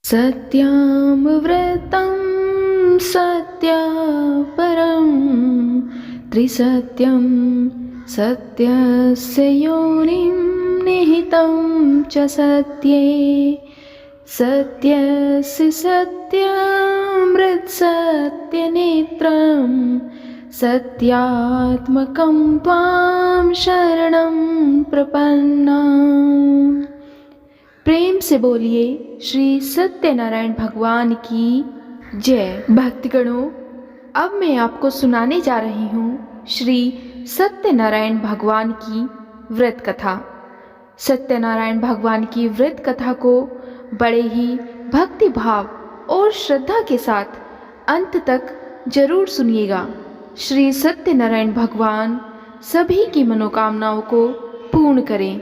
सत्यामृतं सत्यापरं त्रिसत्यं सत्यस्य योनिं निहितं च सत्ये सत्यस्य सत्यामृतसत्यनेत्रं सत्यात्मकं त्वां शरणं प्रपन्ना। प्रेम से बोलिए श्री सत्यनारायण भगवान की जय। भक्तगणों, अब मैं आपको सुनाने जा रही हूँ श्री सत्यनारायण भगवान की व्रत कथा। सत्यनारायण भगवान की व्रत कथा को बड़े ही भक्ति भाव और श्रद्धा के साथ अंत तक जरूर सुनिएगा। श्री सत्यनारायण भगवान सभी की मनोकामनाओं को पूर्ण करें।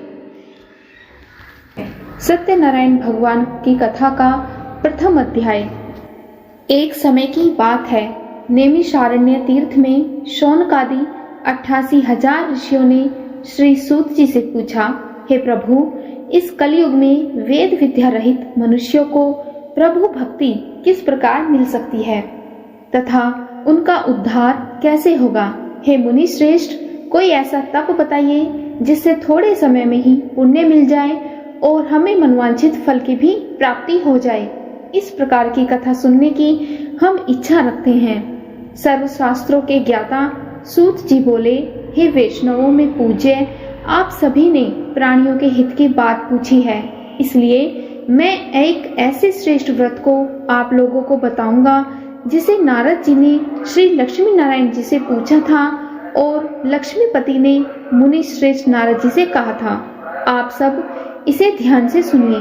सत्यनारायण भगवान की कथा का प्रथम अध्याय। एक समय की बात है, नैमिषारण्य तीर्थ में शौनकादि 88,000 ऋषियों ने श्री सूत जी से पूछा, हे प्रभु, इस कलयुग में वेद विद्या रहित मनुष्यों को प्रभु भक्ति किस प्रकार मिल सकती है तथा उनका उद्धार कैसे होगा? हे मुनि श्रेष्ठ, कोई ऐसा तप बताइए जिससे थोड़े समय में ही पुण्य मिल जाए और हमें मनवांछित फल की भी प्राप्ति हो जाए। इस प्रकार की कथा सुनने की हम इच्छा रखते हैं। सर्वशास्त्रों के ज्ञाता सूत जी बोले, हे वैष्णवों में पूज्य, आप सभी ने प्राणियों के हित की बात पूछी है, इसलिए मैं एक ऐसे श्रेष्ठ व्रत को आप लोगों को बताऊंगा जिसे नारद जी ने श्री लक्ष्मी नारायण जी से पूछा था और लक्ष्मीपति ने मुनि श्रेष्ठ नारद जी से कहा था। आप सब इसे ध्यान से सुनिए।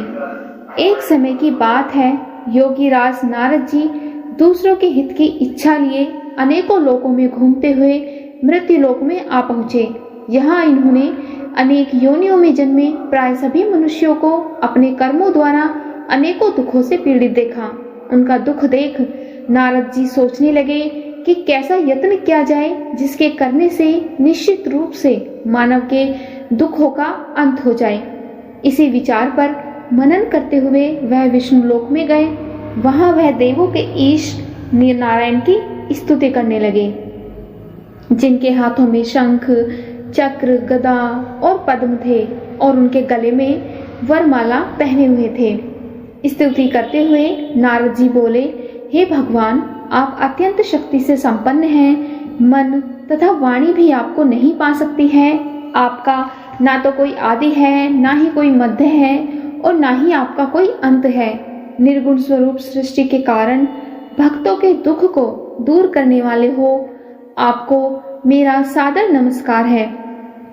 एक समय की बात है, योगीराज नारद जी दूसरों के हित की इच्छा लिए अनेकों लोकों में घूमते हुए मृत्यु लोक में आ पहुँचे। यहाँ इन्होंने अनेक योनियों में जन्मे प्राय सभी मनुष्यों को अपने कर्मों द्वारा अनेकों दुखों से पीड़ित देखा। उनका दुख देख नारद जी सोचने लगे कि कैसा यत्न किया जाए जिसके करने से निश्चित रूप से मानव के दुखों का अंत हो जाए। इसी विचार पर मनन करते हुए वह विष्णु लोक में गए। वहां वह देवों के ईश नारायण की स्तुति करने लगे, जिनके हाथों में शंख, चक्र, गदा और पद्म थे और उनके गले में वरमाला पहने हुए थे। स्तुति करते हुए नारद जी बोले, हे भगवान, आप अत्यंत शक्ति से संपन्न हैं। मन तथा वाणी भी आपको नहीं पा सकती है। आपका ना तो कोई आदि है, ना ही कोई मध्य है और ना ही आपका कोई अंत है। निर्गुण स्वरूप सृष्टि के कारण भक्तों के दुख को दूर करने वाले हो, आपको मेरा सादर नमस्कार है।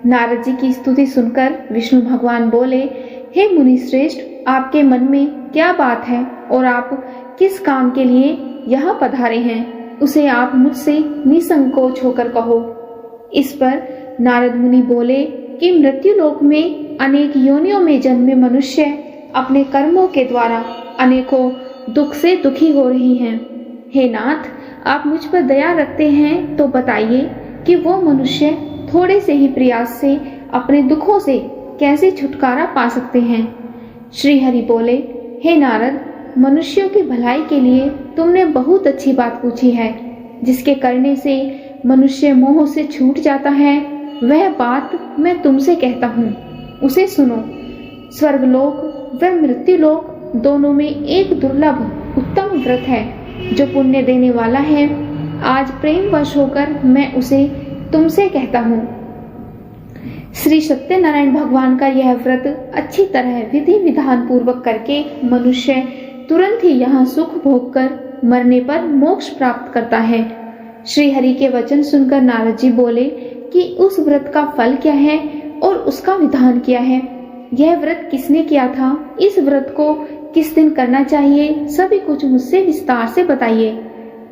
नारद जी की स्तुति सुनकर विष्णु भगवान बोले, हे मुनि श्रेष्ठ, आपके मन में क्या बात है और आप किस काम के लिए यहाँ पधारे हैं, उसे आप मुझसे निसंकोच होकर कहो। इस पर नारद मुनि बोले कि मृत्यु लोक में अनेक योनियों में जन्मे मनुष्य अपने कर्मों के द्वारा अनेकों दुख से दुखी हो रही हैं। हे नाथ, आप मुझ पर दया रखते हैं तो बताइए कि वो मनुष्य थोड़े से ही प्रयास से अपने दुखों से कैसे छुटकारा पा सकते हैं। श्री हरि बोले, हे नारद, मनुष्यों की भलाई के लिए तुमने बहुत अच्छी बात पूछी है। जिसके करने से मनुष्य मोह से छूट जाता है, वह बात मैं तुमसे कहता हूँ, उसे सुनो। स्वर्गलोक व मृत्युलोक दोनों में एक दुर्लभ उत्तम व्रत है जो पुण्य देने वाला है। आज प्रेमवश होकर मैं उसे तुमसे कहता हूँ। श्री सत्यनारायण भगवान का यह व्रत अच्छी तरह विधि विधान पूर्वक करके मनुष्य तुरंत ही यहाँ सुख भोग कर मरने पर मोक्ष प्राप्त करता है। श्री हरि के वचन सुनकर नारद जी बोले कि उस व्रत का फल क्या है और उसका विधान क्या है। यह व्रत किसने किया था, इस व्रत को किस दिन करना चाहिए, सभी कुछ मुझसे विस्तार से बताइए।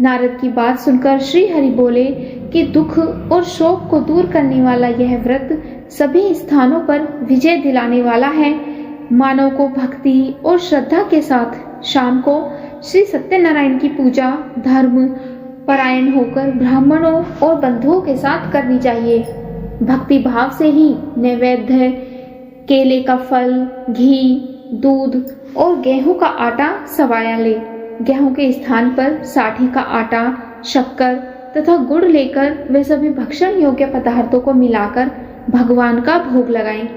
नारद की बात सुनकर श्री हरि बोले कि दुख और शोक को दूर करने वाला यह व्रत सभी स्थानों पर विजय दिलाने वाला है। मानव को भक्ति और श्रद्धा के साथ शाम को श्री सत्यनारायण की पूजा धर्म परायण होकर ब्राह्मणों और बंधुओं के साथ करनी चाहिए। भक्ति भाव से ही नैवेद्य, केले का फल, घी, दूध और गेहूं का आटा सवाया ले। गेहूं के स्थान पर साठी का आटा, शक्कर तथा गुड़ लेकर वे सभी भक्षण योग्य पदार्थों को मिलाकर भगवान का भोग लगाएं।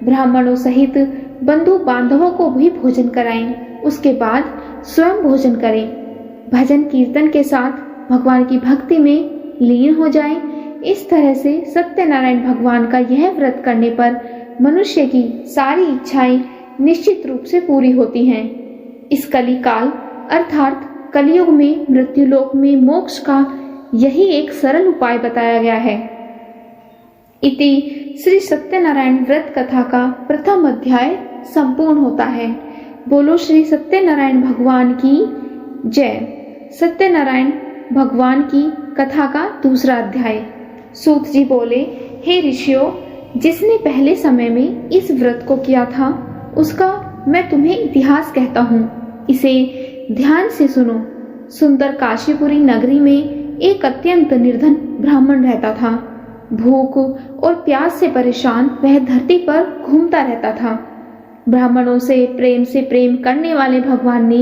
ब्राह्मणों सहित बंधु बांधवों को भी भोजन कराएं। उसके बाद स्वयं भोजन करें। भजन कीर्तन के साथ भगवान की भक्ति में लीन हो जाएं। इस तरह से सत्यनारायण भगवान का यह व्रत करने पर मनुष्य की सारी इच्छाएं निश्चित रूप से पूरी होती हैं। इस कली काल अर्थात कलयुग में मृत्युलोक में मोक्ष का यही एक सरल उपाय बताया गया है। इति श्री सत्यनारायण व्रत कथा का प्रथम अध्याय संपूर्ण होता है। बोलो श्री सत्यनारायण भगवान की जय। सत्यनारायण भगवान की कथा का दूसरा अध्याय। सूत जी बोले, हे ऋषियों, जिसने पहले समय में इस व्रत को किया था उसका मैं तुम्हें इतिहास कहता हूँ। इसे ध्यान से सुनो। सुंदर काशीपुरी नगरी में एक अत्यंत निर्धन ब्राह्मण रहता था। भूख और प्यास से परेशान वह धरती पर घूमता रहता था। ब्राह्मणों से प्रेम करने वाले भगवान ने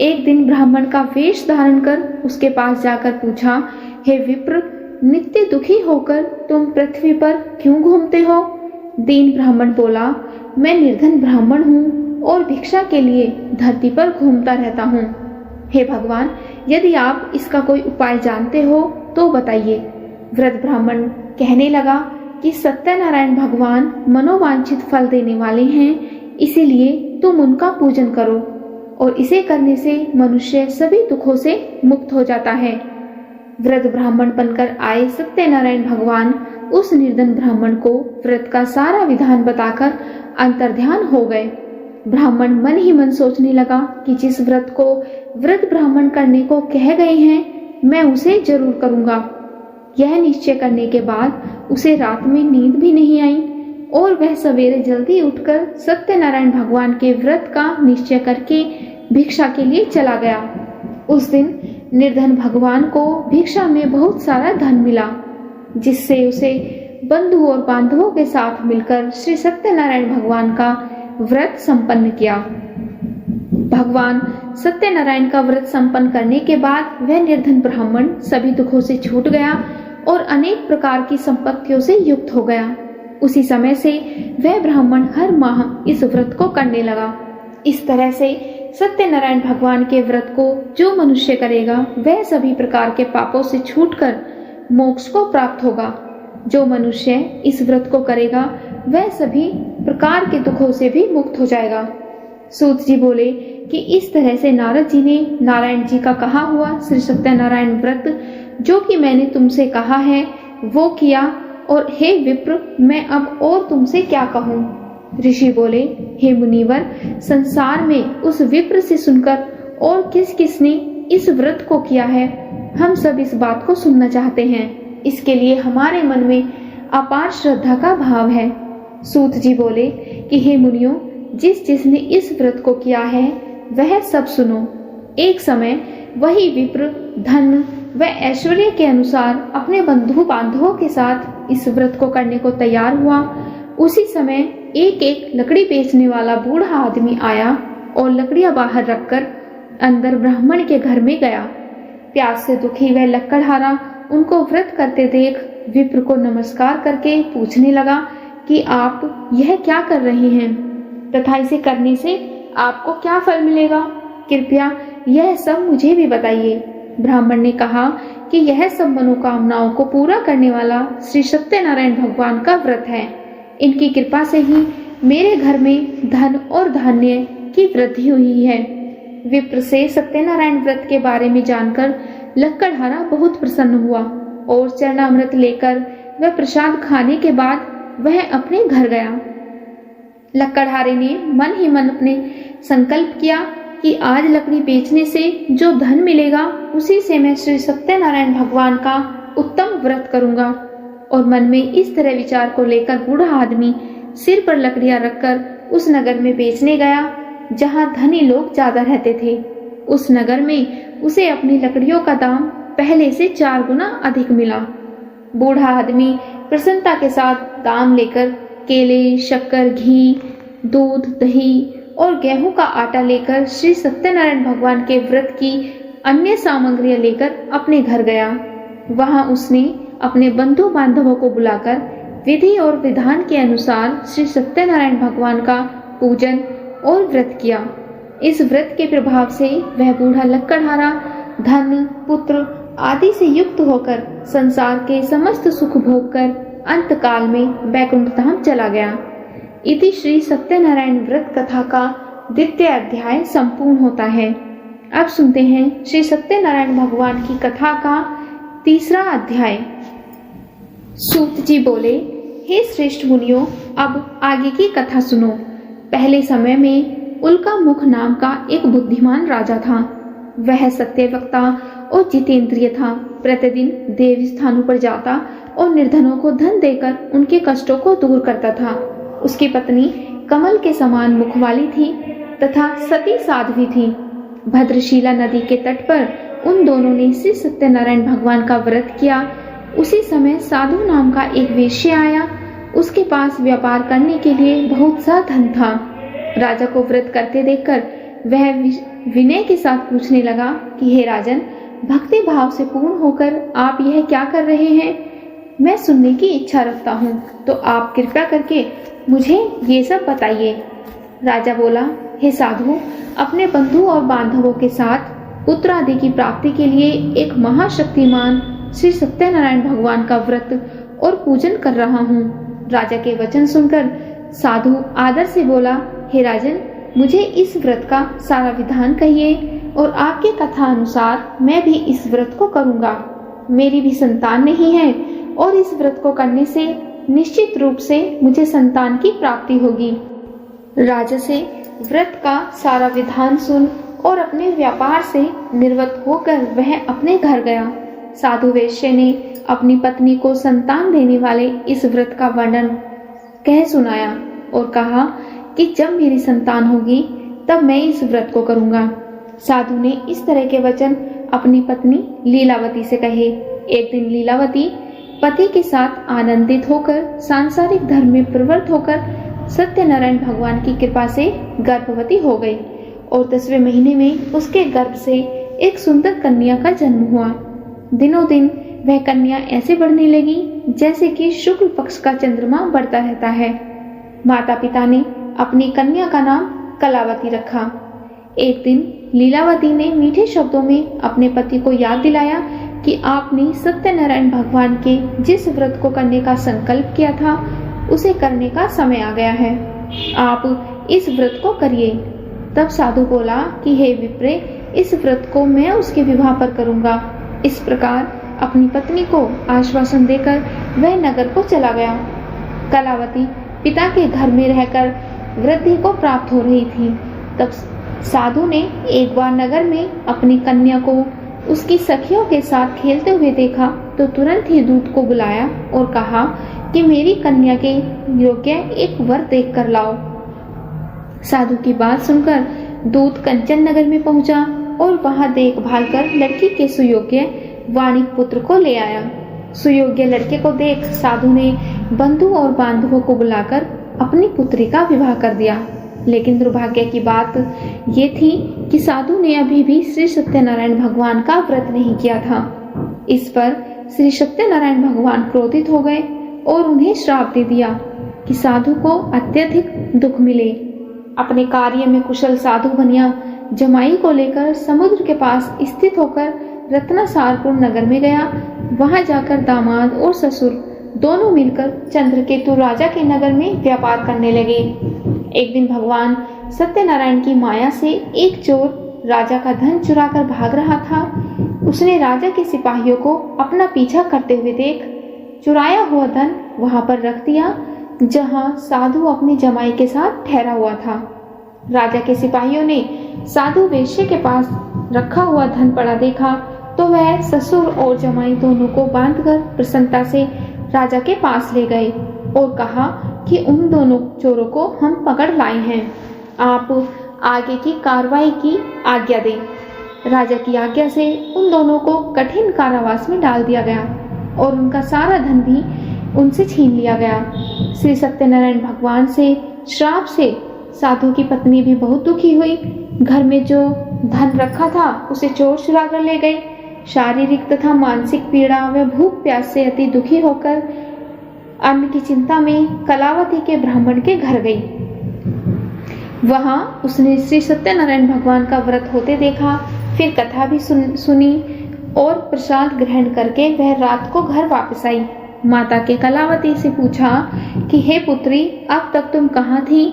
एक दिन ब्राह्मण का वेश धारण कर उसके पास जाकर पूछा, हे विप्र, नित्य दुखी होकर तुम पृथ्वी पर क्यों घूमते हो? दीन ब्राह्मण बोला, मैं निर्धन ब्राह्मण हूँ और भिक्षा के लिए धरती पर घूमता रहता हूँ। हे भगवान, यदि आप इसका कोई उपाय जानते हो तो बताइए। वृद्ध ब्राह्मण कहने लगा कि सत्यनारायण भगवान मनोवांछित फल देने वाले हैं, इसीलिए तुम उनका पूजन करो और इसे करने से मनुष्य सभी दुखों से मुक्त हो जाता है। वृद्ध ब्राह्मण बनकर आए सत्यनारायण भगवान उस निर्धन ब्राह्मण को व्रत का सारा विधान बताकर अंतर्ध्यान हो गए। ब्राह्मण मन ही मन सोचने लगा कि जिस व्रत को वृद्ध ब्राह्मण करने को कह गए हैं मैं उसे जरूर करूंगा। यह निश्चय करने के बाद उसे रात में नींद भी नहीं आई और वह सवेरे जल्दी उठकर सत्यनारायण भगवान के व्रत का निश्चय करके भिक्षा के लिए चला गया। उस दिन निर्धन भगवान को भिक्षा में बहुत सारा धन मिला, जिससे उसे बंधु और बांधवों के साथ मिलकर श्री सत्यनारायण भगवान का व्रत संपन्न किया। भगवान सत्यनारायण का व्रत संपन्न करने के बाद वह निर्धन ब्राह्मण सभी दुखों से छूट गया और अनेक प्रकार की संपत्तियों से युक्त हो गया। उसी समय से वह ब्राह्मण हर माह इस व्रत को करने लगा। इस तरह से सत्यनारायण भगवान के व्रत को जो मनुष्य करेगा वह सभी प्रकार के पापों से छूटकर मोक्ष को प्राप्त होगा। जो मनुष्य इस व्रत को करेगा वह सभी प्रकार के दुखों से भी मुक्त हो जाएगा। सूत जी बोले कि इस तरह से नारद जी ने नारायण जी का कहा हुआ श्री सत्यनारायण व्रत जो कि मैंने तुमसे कहा है वो किया, और हे विप्र, मैं अब और तुमसे क्या कहूँ। ऋषि बोले, हे मुनिवर, संसार में उस विप्र से सुनकर और किस किसने इस व्रत को किया है, हम सब इस बात को सुनना चाहते हैं। इसके लिए हमारे मन में अपार श्रद्धा का भाव है। सूत जी बोले कि हे मुनियों, जिसने इस व्रत को किया है वह सब सुनो। एक समय वही विप्र धन व ऐश्वर्य के अनुसार अपने बंधु बांधवों के साथ इस व्रत को करने को तैयार हुआ। उसी समय एक लकड़ी बेचने वाला बूढ़ा आदमी आया और लकड़ियां बाहर रखकर अंदर ब्राह्मण के घर में गया। प्यास से दुखी वह लकड़हारा उनको व्रत करते देख विप्र को नमस्कार करके पूछने लगा कि आप यह क्या कर रहे हैं तथा इसे करने से आपको क्या फल मिलेगा? कृपया यह सब मुझे भी बताइए। ब्राह्मण ने कहा कि यह सब मनोकामनाओं को पूरा करने वाला श्री सत्यनारायण भगवान का व्रत है। इनकी कृपा से ही मेरे घर में धन और धान्य की वृद्धि हुई है। विप्र से सत्यनारायण व्रत के बारे में जानकर लक्कड़हारा बहुत प्रसन्न हुआ और चरणामृत लेकर वह प्रसाद खाने के बाद वह अपने घर गया। लक्कड़हारे ने मन ही मन अपने संकल्प किया कि आज लकड़ी बेचने से जो धन मिलेगा उसी से मैं श्री सत्यनारायण भगवान का उत्तम व्रत करूंगा। और मन में इस तरह विचार को लेकर बूढ़ा आदमी सिर पर लकड़ियां रखकर उस नगर में बेचने गया जहां धनी लोग ज्यादा रहते थे। उस नगर में उसे अपनी लकड़ियों का दाम पहले से 4 गुना अधिक मिला। बूढ़ा आदमी प्रसन्नता के साथ दाम लेकर केले, शक्कर, घी, दूध, दही और गेहूं का आटा लेकर श्री सत्यनारायण भगवान के व्रत की अन्य सामग्रियां लेकर अपने घर गया। वहां उसने अपने बंधु बांधवों को बुलाकर विधि और विधान के अनुसार श्री सत्यनारायण भगवान का पूजन और व्रत किया। इस व्रत के प्रभाव से वह बूढ़ा लकड़हारा धन, पुत्र आदि से युक्त होकर संसार के समस्त सुख भोग कर अंत काल में वैकुंठ धाम चला गया। इति श्री सत्यनारायण व्रत कथा का द्वितीय अध्याय संपूर्ण होता है। अब सुनते हैं श्री सत्यनारायण भगवान की कथा का तीसरा अध्याय। सूत जी बोले, हे श्रेष्ठ मुनियों, अब आगे की कथा सुनो। पहले समय में उल्का मुख नाम का एक बुद्धिमान राजा था। वह सत्यवक्ता और जितेंद्रिय था। प्रतिदिन देव स्थानों पर जाता और निर्धनों को धन देकर उनके कष्टों को दूर करता था। उसकी पत्नी कमल के समान मुख वाली थी तथा सती साध्वी थी। भद्रशिला नदी के तट पर उन दोनों ने श्री सत्यनारायण भगवान का व्रत किया। उसी समय साधु नाम का एक वेश्य आया। उसके पास व्यापार करने के लिए बहुत सा धन था। राजा को व्रत करते देखकर वह विनय के साथ पूछने लगा कि हे राजन, भक्ति भाव से पूर्ण होकर आप यह क्या कर रहे हैं? मैं सुनने की इच्छा रखता हूँ, तो आप कृपया करके मुझे ये सब बताइए। राजा बोला, हे साधु, अपने बंधु और बांधवों के साथ पुत्र आदि की प्राप्ति के लिए एक महाशक्तिमान श्री सत्यनारायण भगवान का व्रत और पूजन कर रहा हूँ। राजा के वचन सुनकर साधु आदर से बोला, हे राजन, मुझे इस व्रत का सारा विधान कहिए और आपके कथा अनुसार मैं भी इस व्रत को करूँगा। मेरी भी संतान नहीं है और इस व्रत को करने से निश्चित रूप से मुझे संतान की प्राप्ति होगी। राजा से व्रत का सारा विधान सुन और अपने व्यापार से निवृत्त होकर वह अपने घर गया। साधु वैश्य ने अपनी पत्नी को संतान देने वाले इस व्रत का वर्णन कह सुनाया और कहा कि जब मेरी संतान होगी तब मैं इस व्रत को करूंगा। साधु ने इस तरह के वचन अपनी पत्नी लीलावती से कहे। एक दिन लीलावती पति के साथ आनंदित होकर सांसारिक धर्म में प्रवृत्त होकर सत्यनारायण भगवान की कृपा से गर्भवती हो गई और 10वें महीने में उसके गर्भ से एक सुंदर कन्या का जन्म हुआ। दिनों दिन वह कन्या ऐसे बढ़ने लगी जैसे कि शुक्ल पक्ष का चंद्रमा बढ़ता रहता है। माता पिता ने अपनी कन्या का नाम कलावती रखा। एक दिन लीलावती ने मीठे शब्दों में अपने पति को याद दिलाया कि आपने सत्यनारायण भगवान के जिस व्रत को करने का संकल्प किया था उसे करने का समय आ गया है। आप इस व्रत को करिए। तब साधु बोला कि हे विप्रे, इस व्रत को मैं उसके विवाह पर करूंगा। इस प्रकार अपनी पत्नी को आश्वासन देकर वह नगर को चला गया। कलावती पिता के घर में रहकर वृद्धि को प्राप्त हो रही थी। तब साधु ने एक बार नगर में अपनी कन्या को उसकी सखियों के साथ खेलते हुए देखा तो तुरंत ही दूत को बुलाया और कहा कि मेरी कन्या के योग्य एक वर देख कर लाओ। साधु की बात सुनकर दूत कंचन नगर में पहुंचा और वहां देखभाल कर लड़की के सुयोग्य वाणिक पुत्र को ले आया। सुयोग्य लड़के को देख साधु ने बंधु और बांधवों को बुलाकर अपनी पुत्री का विवाह कर दिया। लेकिन दुर्भाग्य की बात ये थी कि साधु ने अभी भी श्री सत्यनारायण भगवान का व्रत नहीं किया था। इस पर श्री सत्यनारायण भगवान क्रोधित हो गए और उन्हें श्राप दे दिया कि साधु को अत्यधिक दुख मिले। अपने कार्य में कुशल साधु बनिया जमाई को लेकर समुद्र के पास स्थित होकर रत्नासारपुर नगर में गया। वहां जाकर दामाद और ससुर दोनों मिलकर चंद्रकेतु राजा के नगर में व्यापार करने लगे। एक दिन भगवान सत्यनारायण की माया से एक चोर राजा का धन चुराकर भाग रहा था। उसने राजा के सिपाहियों को अपना पीछा करते हुए देख चुराया हुआ धन वहां पर रख दिया जहां साधु अपने जमाई के साथ ठहरा हुआ था। राजा के सिपाहियों ने साधु वेश्य के पास रखा हुआ धन पड़ा देखा तो वह ससुर और जमाई दोनों को बांधकर प्रसन्नता से राजा के पास ले गए और कहा कि उन दोनों चोरों को हम पकड़ लाए हैं। आप आगे की कार्रवाई की आज्ञा दें। राजा की आज्ञा से उन दोनों को कठिन कारावास में डाल दिया गया और उनका सारा धन भी उनसे छीन लिया गया। श्री सत्यनारायण भगवान से श्राप से साधु की पत्नी भी बहुत दुखी हुई। घर में जो धन रखा था उसे चोर चुरा कर ले गए। शारीरिक तथा मानसिक पीड़ा व भूख प्यास से अति दुखी होकर अन्न की चिंता में कलावती के ब्राह्मण के घर गई। वहां उसने श्री सत्यनारायण भगवान का व्रत होते देखा। फिर कथा भी सुनी और प्रसाद ग्रहण करके वह रात को घर वापस आई। माता के कलावती से पूछा कि हे पुत्री, अब तक तुम कहाँ थी?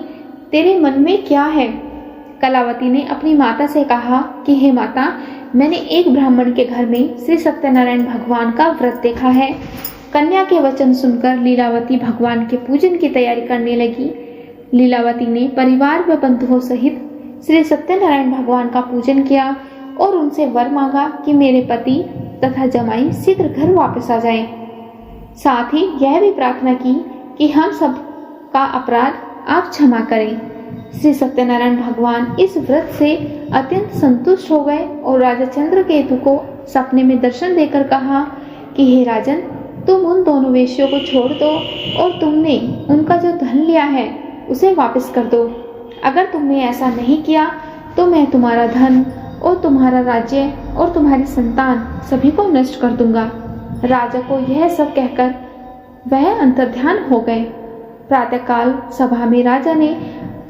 तेरे मन में क्या है? कलावती ने अपनी माता से कहा कि हे माता, मैंने एक ब्राह्मण के घर में श्री सत्यनारायण भगवान का व्रत देखा है। कन्या के वचन सुनकर लीलावती भगवान के पूजन की तैयारी करने लगी। लीलावती ने परिवार व बंधुओं सहित श्री सत्यनारायण भगवान का पूजन किया और उनसे वर मांगा कि मेरे पति तथा जमाई शीघ्र घर वापस आ जाएं। साथ ही यह भी प्रार्थना की कि हम सब का अपराध आप क्षमा करें। श्री सत्यनारायण भगवान इस व्रत से अत्यंत संतुष्ट हो गए और राजा चंद्रकेतु को सपने में दर्शन देकर कहा कि हे राजन, तुम उन दोनों वेश्यों को छोड़ दो और तुमने उनका जो धन लिया है उसे वापस कर दो। अगर तुमने ऐसा नहीं किया तो मैं तुम्हारा धन और तुम्हारा राज्य और तुम्हारी संतान सभी को नष्ट कर दूंगा। राजा को यह सब कहकर वह अंतर्ध्यान हो गए। प्रातःकाल सभा में राजा ने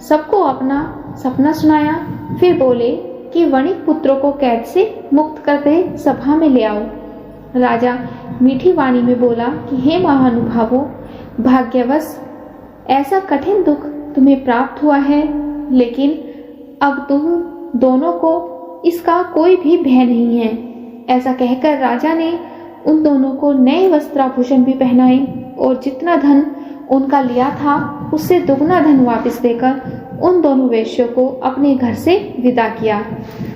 सबको अपना सपना सुनाया। फिर बोले कि वणिक पुत्रों को कैद से मुक्त करके सभा में ले आओ। राजा मीठी वाणी में बोला कि हे महानुभावों, भाग्यवश ऐसा कठिन दुख तुम्हें प्राप्त हुआ है, लेकिन अब तुम दोनों को इसका कोई भी भय नहीं है। ऐसा कहकर राजा ने उन दोनों को नए वस्त्राभूषण भी पहनाए और जितना धन उनका लिया था उससे दुगना धन वापस देकर उन दोनों वेश्यों को अपने घर से विदा किया।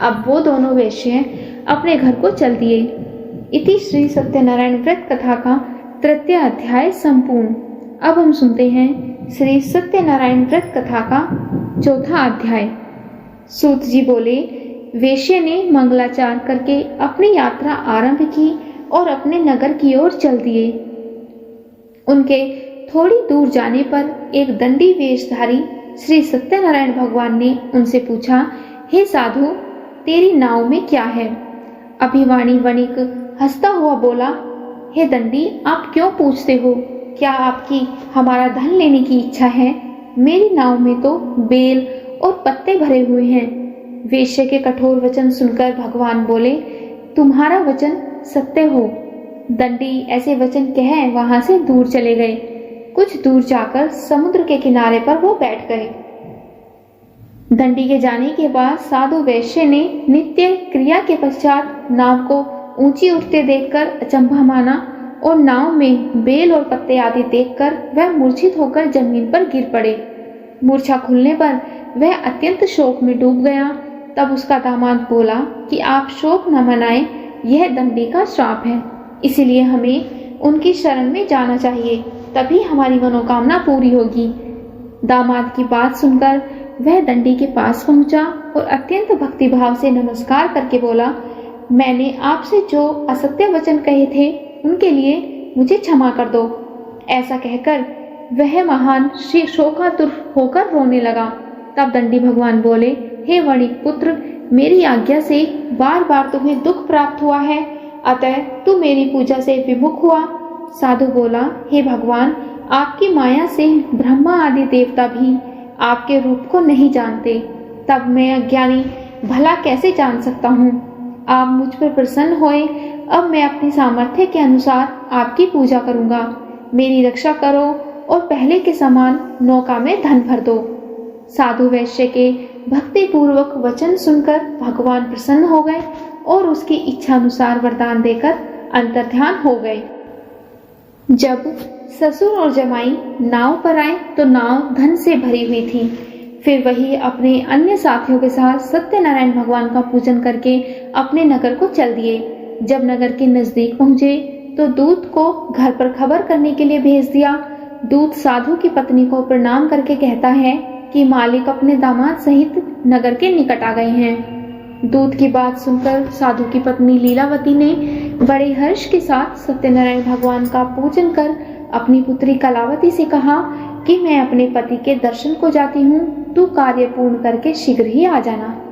अब वो दोनों वेश्य अपने घर को चल दिए। इति श्री सत्यनारायण व्रत कथा का तृतीय अध्याय संपूर्ण। अब हम सुनते हैं श्री सत्यनारायण व्रत कथा का चौथा अध्याय। सूत जी बोले, वेश्य ने मंगलाचार करके अपनी यात्रा आरंभ की और अपने नगर की ओर चल दिए। उनके थोड़ी दूर जाने पर एक दंडी वेशधारी श्री सत्यनारायण भगवान ने उनसे पूछा, हे साधु, तेरी नाव में क्या है? अभिवाणी वणिक हंसता हुआ बोला, हे दंडी, आप क्यों पूछते हो? क्या आपकी हमारा धन लेने की इच्छा है? मेरी नाव में तो बेल और पत्ते भरे हुए हैं। वेश्य के कठोर वचन सुनकर भगवान बोले, तुम्हारा वचन सत्य हो। दंडी ऐसे वचन कह वहां से दूर चले गए। कुछ दूर जाकर समुद्र के किनारे पर वो बैठ गए। दंडी के जाने के बाद साधु वैश्य ने नित्य क्रिया के पश्चात नाव को ऊंची उठते देखकर अचंभा माना और नाव में बेल और पत्ते आदि देखकर वह मूर्छित होकर जमीन पर गिर पड़े। मूर्छा खुलने पर वह अत्यंत शोक में डूब गया। तब उसका दामाद बोला कि आप शोक न मनाएं, यह दंडी का श्राप है, इसलिए हमें उनकी शरण में जाना चाहिए, तभी हमारी मनोकामना पूरी होगी। दामाद की बात सुनकर वह दंडी के पास पहुंचा और अत्यंत भक्तिभाव से नमस्कार करके बोला, मैंने आपसे जो असत्य वचन कहे थे उनके लिए मुझे क्षमा कर दो। ऐसा कहकर वह महान श्री शोकातुर होकर रोने लगा। तब दंडी भगवान बोले, हे वणिक पुत्र, मेरी आज्ञा से बार बार तुम्हें दुख प्राप्त हुआ है, अतः तू मेरी पूजा से विमुख हुआ। साधु बोला, हे भगवान, आपकी माया से ब्रह्मा आदि देवता भी आपके रूप को नहीं जानते, तब मैं अज्ञानी भला कैसे जान सकता हूँ? आप मुझ पर प्रसन्न होए, अब मैं अपनी सामर्थ्य के अनुसार आपकी पूजा करूँगा। मेरी रक्षा करो और पहले के समान नौका में धन भर दो। साधु वैश्य के भक्ति पूर्वक वचन सुनकर भगवान प्रसन्न हो गए और उसकी इच्छा अनुसार वरदान देकर अंतर्ध्यान हो गए। जब ससुर और जमाई नाव पर आए तो नाव धन से भरी हुई थी। फिर वही अपने अन्य साथियों के साथ सत्यनारायण भगवान का पूजन करके अपने नगर को चल दिए। जब नगर के नजदीक पहुंचे तो दूत को घर पर खबर करने के लिए भेज दिया। दूत साधु की पत्नी को प्रणाम करके कहता है कि मालिक अपने दामाद सहित नगर के निकट आ गए हैं। दूत की बात सुनकर साधु की पत्नी लीलावती ने बड़े हर्ष के साथ सत्यनारायण भगवान का पूजन कर अपनी पुत्री कलावती से कहा कि मैं अपने पति के दर्शन को जाती हूँ, तू कार्य पूर्ण करके शीघ्र ही आ जाना।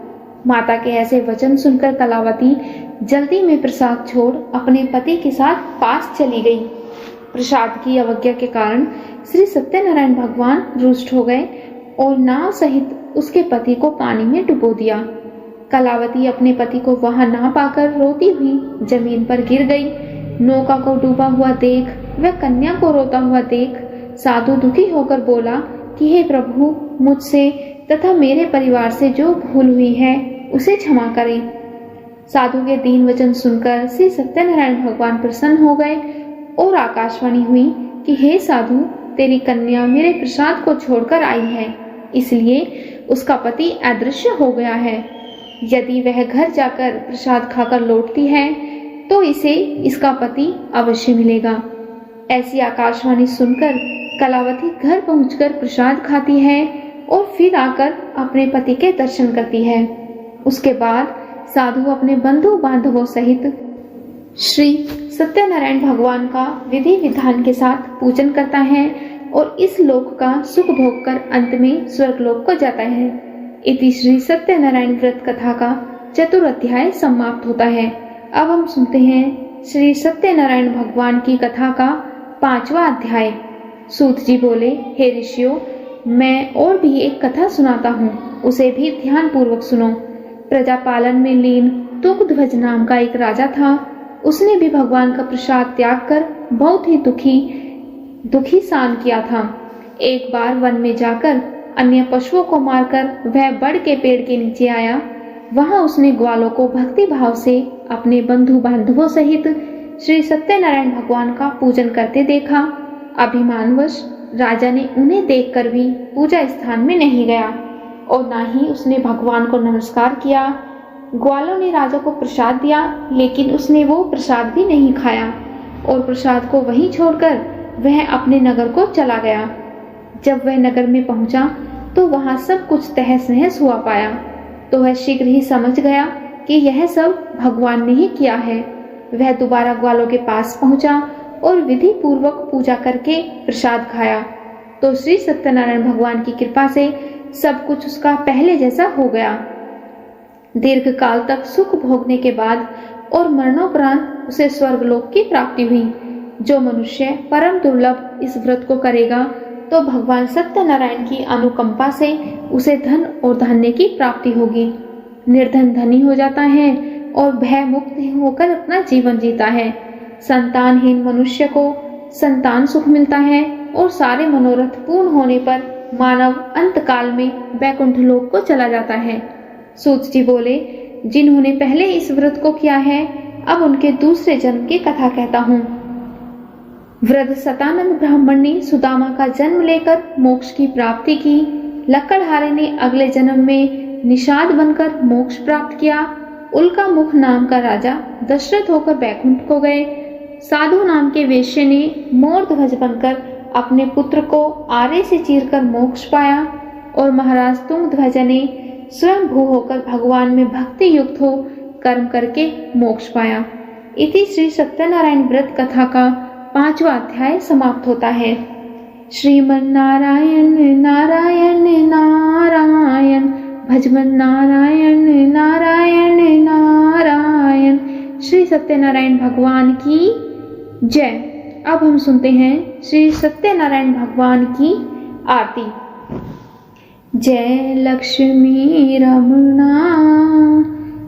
माता के ऐसे वचन सुनकर कलावती जल्दी में प्रसाद छोड़ अपने पति के साथ पास चली गई। प्रसाद की अवज्ञा के कारण श्री सत्यनारायण भगवान रुष्ट हो गए और नाव सहित उसके पति को पानी में डुबो दिया। कलावती अपने पति को वहां ना पाकर रोती हुई जमीन पर गिर गई। नौका को डूबा हुआ देख वह कन्या को रोता हुआ देख साधु दुखी होकर बोला कि हे प्रभु, मुझसे तथा मेरे परिवार से जो भूल हुई है उसे क्षमा करें। साधु के दीन वचन सुनकर श्री सत्यनारायण भगवान प्रसन्न हो गए और आकाशवाणी हुई कि हे साधु, तेरी कन्या मेरे प्रसाद को छोड़कर आई है, इसलिए उसका पति अदृश्य हो गया है। यदि वह घर जाकर प्रसाद खाकर लौटती है तो इसे इसका पति अवश्य मिलेगा। ऐसी आकाशवाणी सुनकर कलावती घर पहुंचकर प्रसाद खाती है और फिर आकर अपने पति के दर्शन करती है। उसके बाद साधु अपने बंधु बांधवों सहित श्री सत्यनारायण भगवान का विधि विधान के साथ पूजन करता है और इस लोक का सुख भोग कर अंत में स्वर्गलोक को जाता है। इति श्री सत्यनारायण व्रत कथा का चतुर्थ समाप्त होता है। अब हम सुनते हैं श्री सत्यनारायण भगवान की कथा का 5वां अध्याय। सूत जी बोले, हे ऋषियों, मैं और भी एक कथा सुनाता हूँ, उसे भी ध्यान पूर्वक सुनो। प्रजापालन में लीन तुंगध्वज नाम का एक राजा था। उसने भी भगवान का प्रसाद त्याग कर बहुत ही दुखी सान किया था। एक बार वन में जाकर अन्य पशुओं को मारकर वह बड़ के पेड़ के नीचे आया। वहां उसने ग्वालों को भक्ति भाव से अपने बंधु बांधवों सहित श्री सत्यनारायण भगवान का पूजन करते देखा। अभिमानवश राजा ने उन्हें देखकर भी पूजा स्थान में नहीं गया और न ही उसने भगवान को नमस्कार किया। ग्वालों ने राजा को प्रसाद दिया, लेकिन उसने वो प्रसाद भी नहीं खाया और प्रसाद को वहीं छोड़कर वह अपने नगर को चला गया। जब वह नगर में पहुंचा तो वहां सब कुछ तहस नहस हुआ पाया, तो वह शीघ्र ही समझ गया कि यह सब भगवान ने ही किया है। वह दोबारा ग्वालों के पास पहुंचा और विधि पूर्वक पूजा करके प्रसाद खाया, तो श्री सत्यनारायण भगवान की कृपा से सब कुछ उसका पहले जैसा हो गया। दीर्घ काल तक सुख भोगने के बाद और मरणोपरांत उसे स्वर्गलोक की प्राप्ति हुई। जो मनुष्य परम दुर्लभ इस व्रत को करेगा तो भगवान सत्यनारायण की अनुकंपा से उसे धन और धान्य की प्राप्ति होगी। निर्धन धनी हो जाता है और भय मुक्त होकर अपना जीवन जीता है। संतानहीन मनुष्य को संतान सुख मिलता है और सारे मनोरथ पूर्ण होने पर मानव अंत काल में वैकुंठ लोक को चला जाता है। सूत जी बोले, जिन्होंने पहले इस व्रत को किया है, अब उनके दूसरे जन्म की कथा कहता हूँ। वृद्ध सतानंद ब्राह्मण ने सुदामा का जन्म लेकर मोक्ष की प्राप्ति की। लक्कड़हारे ने अगले जन्म में निषाद बनकर मोक्ष प्राप्त किया। उल्का मुख नाम का राजा दशरथ होकर वैकुंठ को गए। साधु नाम के वेश्य ने मोरध्वज बनकर अपने पुत्र को आरे से चीरकर मोक्ष पाया और महाराज तुंगध्वज ने स्वयं भू होकर भगवान में भक्ति युक्त हो कर्म करके मोक्ष पाया। इति श्री सत्यनारायण व्रत कथा का 5वां अध्याय समाप्त होता है। श्रीमन्नारायण नारायण नारायण भजमन नारायण नारायण नारायण। श्री सत्यनारायण भगवान की जय। अब हम सुनते हैं श्री सत्यनारायण भगवान की आरती। जय लक्ष्मी रमणा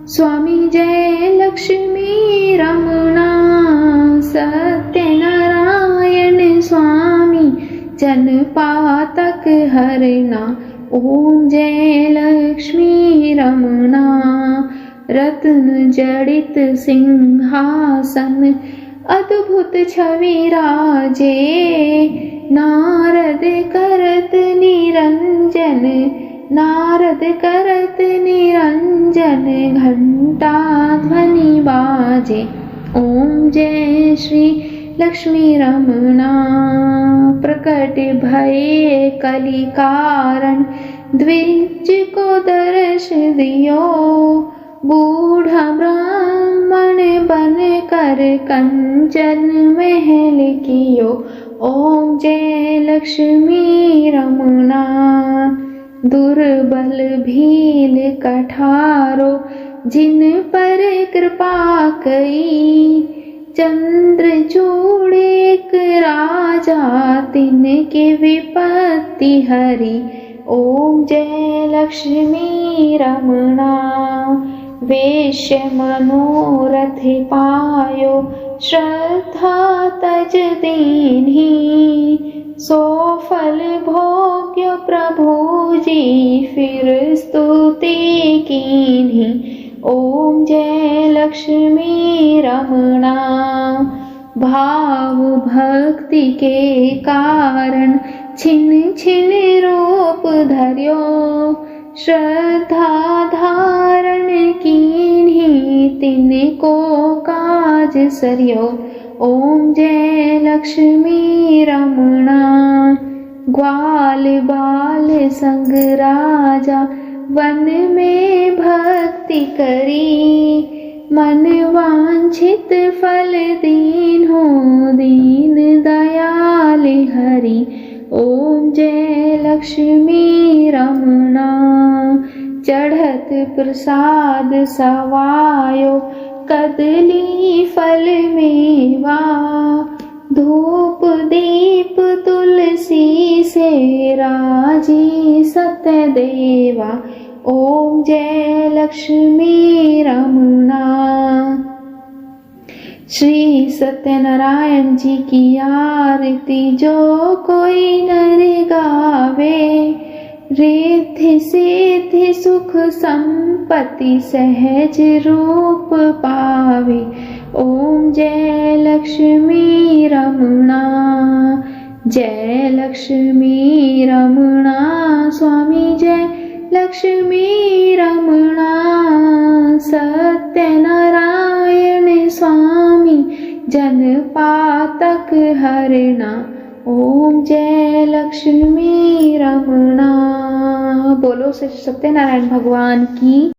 स्वामी, जय लक्ष्मी रमणा सत्यनारायण स्वामी, जन पातक हरना। ओम जय लक्ष्मी रमणा रत्न जड़ित सिंहासन, अद्भुत छवि राजे। नारद करत निरंजन, नारद करत निरंजन, घंटा ध्वनि बाजे। ओम जय श्री लक्ष्मी रमणा। प्रकट भये कलि कारण, द्विज को दर्श दियो। बूढ़ा ब्राह्मण बन कर कंचन महल कियो। ओम जय लक्ष्मी रमणा। दुर्बल भील कठारो जिन पर कृपा कई। चंद्रचूड़ एक राजा तिनके विपत्ति हरी। ओम जय लक्ष्मी रमणा। वेश्य मनोरथ पायो श्रद्धा तज दीन्ही। सो फल भोग्य प्रभु जी फिर स्तुति कीन्ही। ओम जय लक्ष्मी रमणा। भाव भक्ति के कारण छिन छिन रूप धर्यो। श्रद्धा धारण कीन्ही तिनको काज सरियो। ओम जय लक्ष्मी रमणा। ग्वाल बाल संग राजा वन में भक्ति करी। मन वांछित फल दीन्हो दीन दयाल हरि। ओम जय लक्ष्मी रमणा। चढ़त प्रसाद सवायो कदली फल मेवा। धूप दीप तुलसी से राजी सत्य देवा। ओम जय लक्ष्मी रमणा। श्री सत्यनारायण जी की आरती जो कोई नर गावे। रिद्धि सिद्धि सुख संपत्ति सहज रूप पावे। ओम जय लक्ष्मी रमणा। जय लक्ष्मी रमणा स्वामी जय लक्ष्मी रमणा। सत्यनारायण स्वामी जन पातक हरना। ओम जय लक्ष्मी रमणा। बोलो श्री सत्यनारायण भगवान की।